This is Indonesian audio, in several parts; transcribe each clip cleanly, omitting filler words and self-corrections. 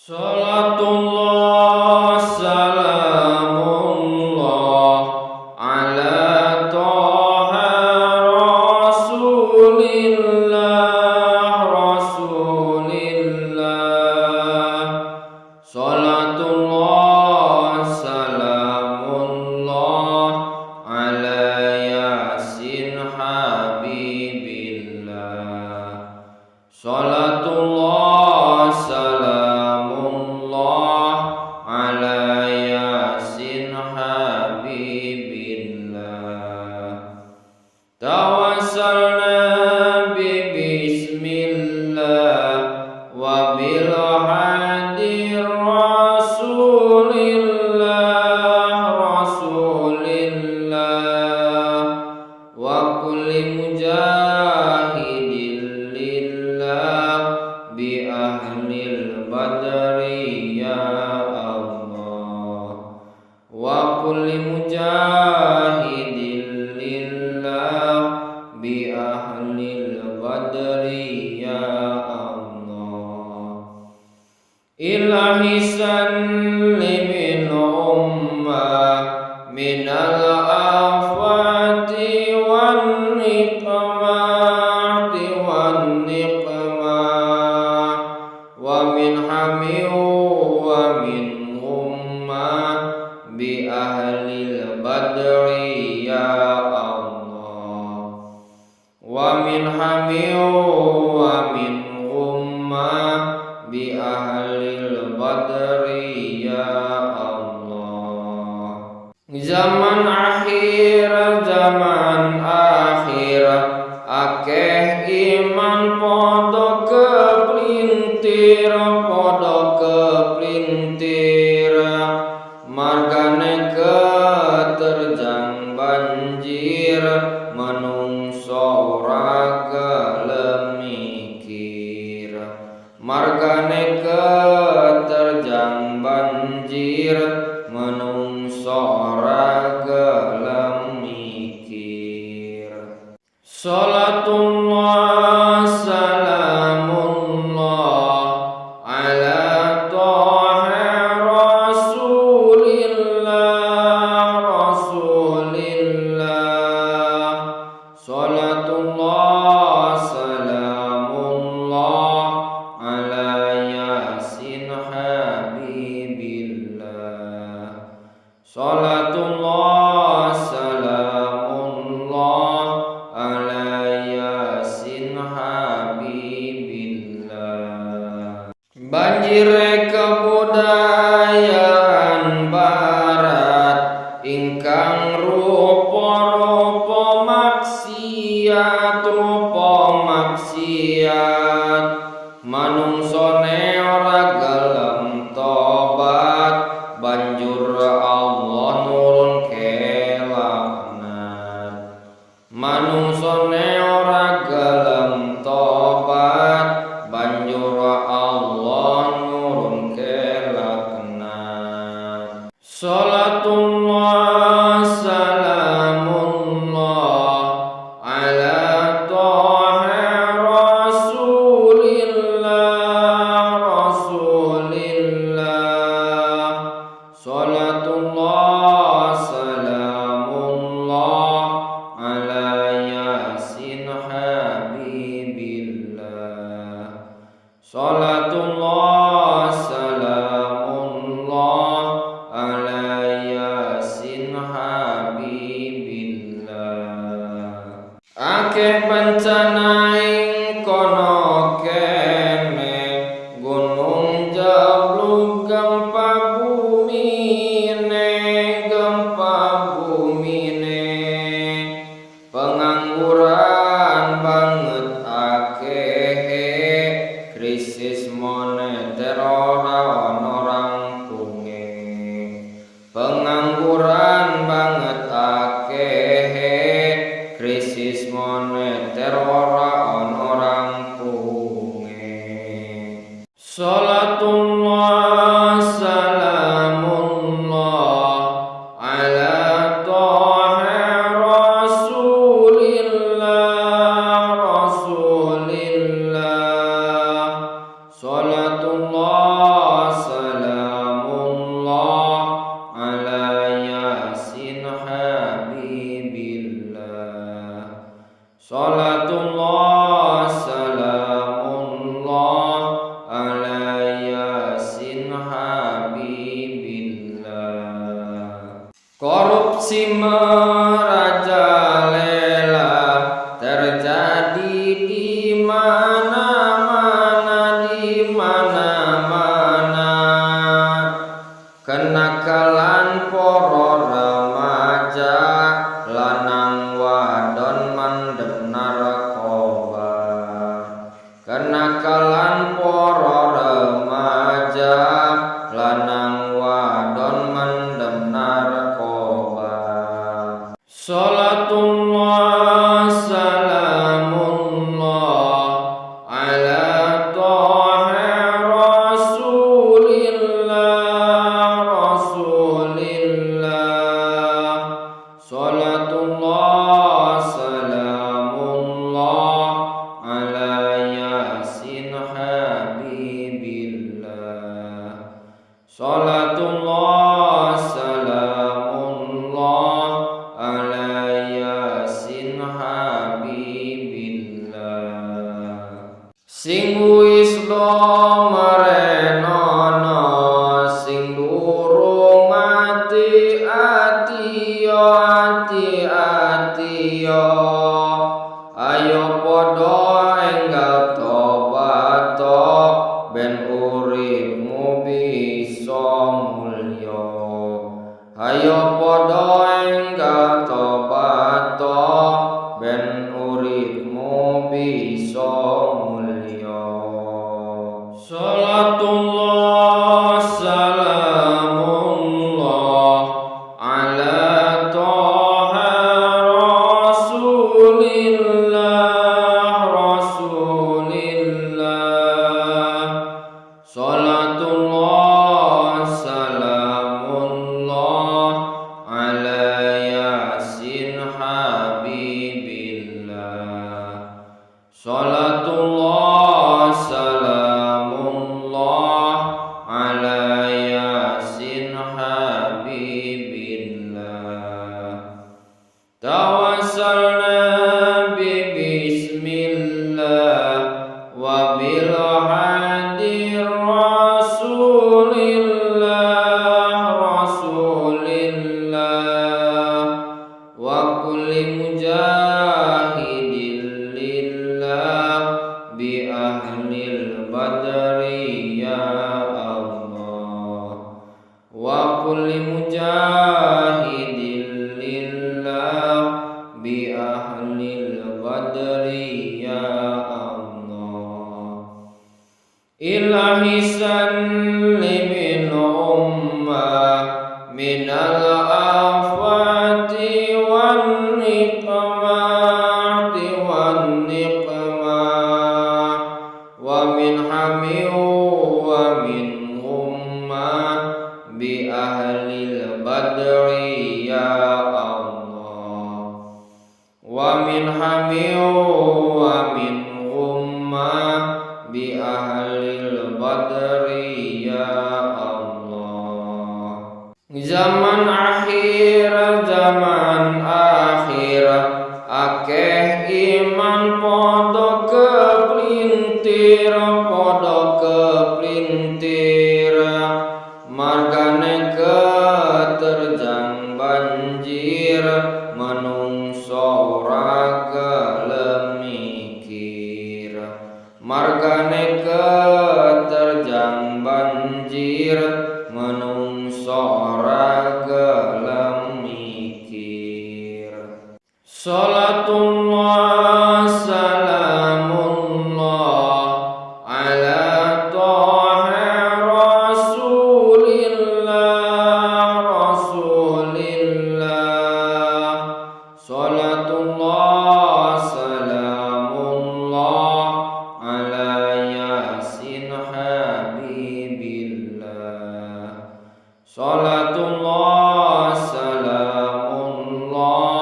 Salatullah salamullah ala Toha Rasulillah. Salatullah salamullah ala Yasin Habibillah. Salatullah salamullah ala Yasin Habibillah. Tawassalna bismillah wa bil hadi rasulillah wa kulli mujahidin lillah bi ahlil badri ya Allah, wa kulli mujahidin lillah bi ahlil badri ya Allah. Ilahi salli min ummah minal afati wan niqmati wan niqmah wa min hami wa min ummah bi ahlil badri ya Allah, wa min hami wa min ummah bi ahlil badri ya Allah. Zaman akhir akeh iman podo keplintir margane keterjang banjir menungso ora gelem mikir, margane keterjang banjir menungso ora gelem mikir. Salatullah salamullah ala Toha rasulillah. Salatullah salamullah ala Yasin Habibillah. Salatullah salamullah ala Yasin Habibillah. Banjir kebudayaan barat ingkang rupa-rupa maksiat manungsone ora gelem tobat banjur Allah nurun ke laknat. Manungsone ora gelem tobat banjur Allah nurun ke laknat. Salatullah salamullah ala Toha rasulillah. Salatullah salamullah ala Yasin Habibillah. Salatullah salamullah ala Yasin Habibillah. Akeh bencana ing kono kene, gunung jeblug gempa bumine, pengangguran banget akehe, krisis moneter ora ono rangkunge. Pengangguran banget akehe, krisis moneter ora ono rangkunge. Salatullah salamullah ala Toha rasulillah. Salatullah di mana-mana. Kenakalan poro remaja lanang wadon mandep narkoba. Kenakalan poro remaja lanang wadon mandep narkoba. Salatullah salamullah ala Taha Rasulillah Rasulillah. Salatullah salamullah ala Yasin Habibillah. Salatullah salamullah ala Yasin Habibillah. Sing wis do marenono sing durung mati atiyo ati-atiyo. Ayo podo enggal tobato ben uripmu bisa mulya. Ayo podo enggal tobato ben uripmu bisa mulya. Salatullah salamullah ala Taha Rasulillah Rasulillah. Salatullah salamullah ala Yasin Habibillah. Salatullah salamullah ala Yasin Habibillah. Tawassalna bi bismillah wa bil hadi Rasulillah Rasulillah. Wa kulli mujahidin lillah bi ahlil badri ya Allah. Wa kulli mujahidin lillah bi ahlil badri ya Allah. Ilahi salli min ummah minal afati wan niqmati wan niqmah wa min hami wa min ummah bi ahlil badri ya Allah. Wa min hami wa min ummah bi ahlil badri ya Allah. Zaman akhir akeh iman podo keplintir margane keterjang banjir menungso ora gelem mikir. Margane keterjang banjir menungso ora gelem mikir. Salatullah salamullah ala Taha Rasulillah Rasulillah. Salatullah salamullah ala Yasin Habibillah. Salatullah salamullah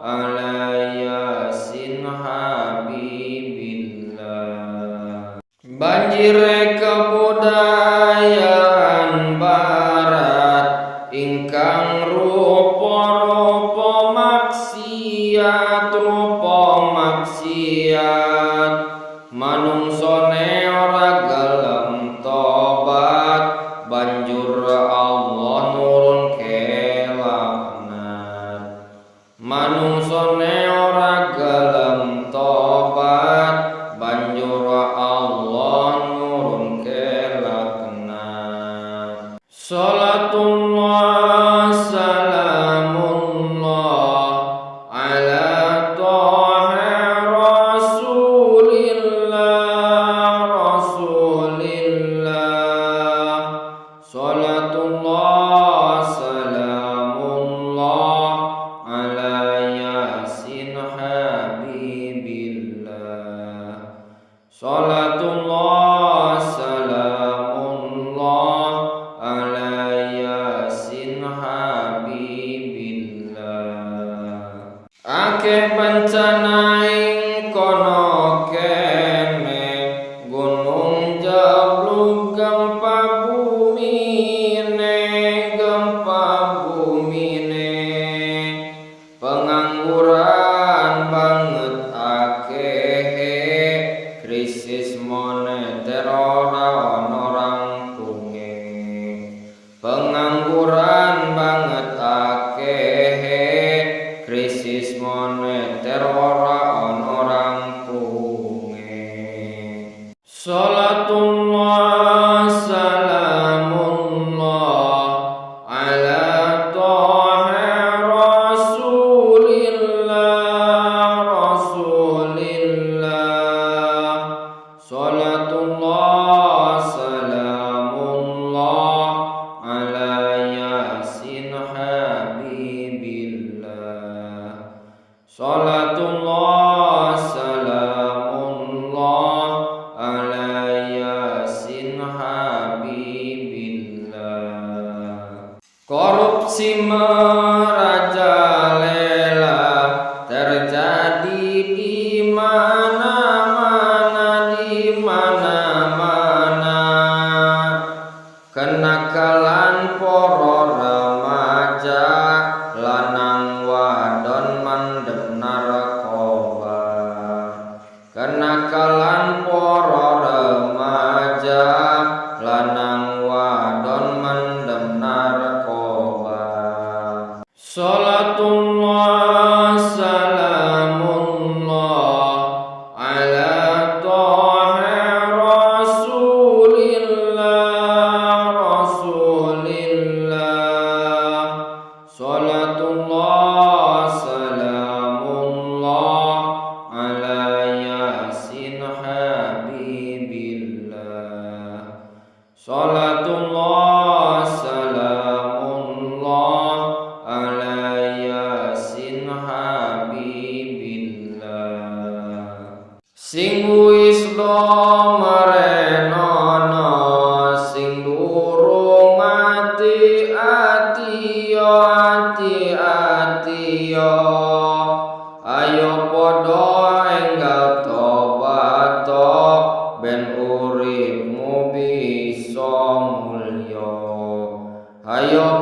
ala Yasin Habibillah. Banjir kebudayaan barat ingkang rupa-rupa maksiat manungsone ora gelem tobat banjur Allah nurun ono rangkunge. Pengangguran banget akehe, krisis moneter ora ono rangkunge. Salatullah salamullah ala toha rasulillah. Salatullah salamullah ala yasin habibillah. Salatullah salamullah ala yasin habibillah. Korupsi merajalela terjadi di mana-mana, di mana-mana. Kenakalan poro remaja, lanang wadon mandem narkoba. Kenakalan poro remaja, lanang wadon mandem narkoba. Salatullah salamullah ala toha rasulillah. Salatullah salamullah ala yasin habibillah. Salatullah salamullah ala yasin habibillah. Sing wis do merenono, sing durung mati atiyo, ati-atiyo. Ayo podo enggal tobato, ben uripmu bisa mulya. Ayo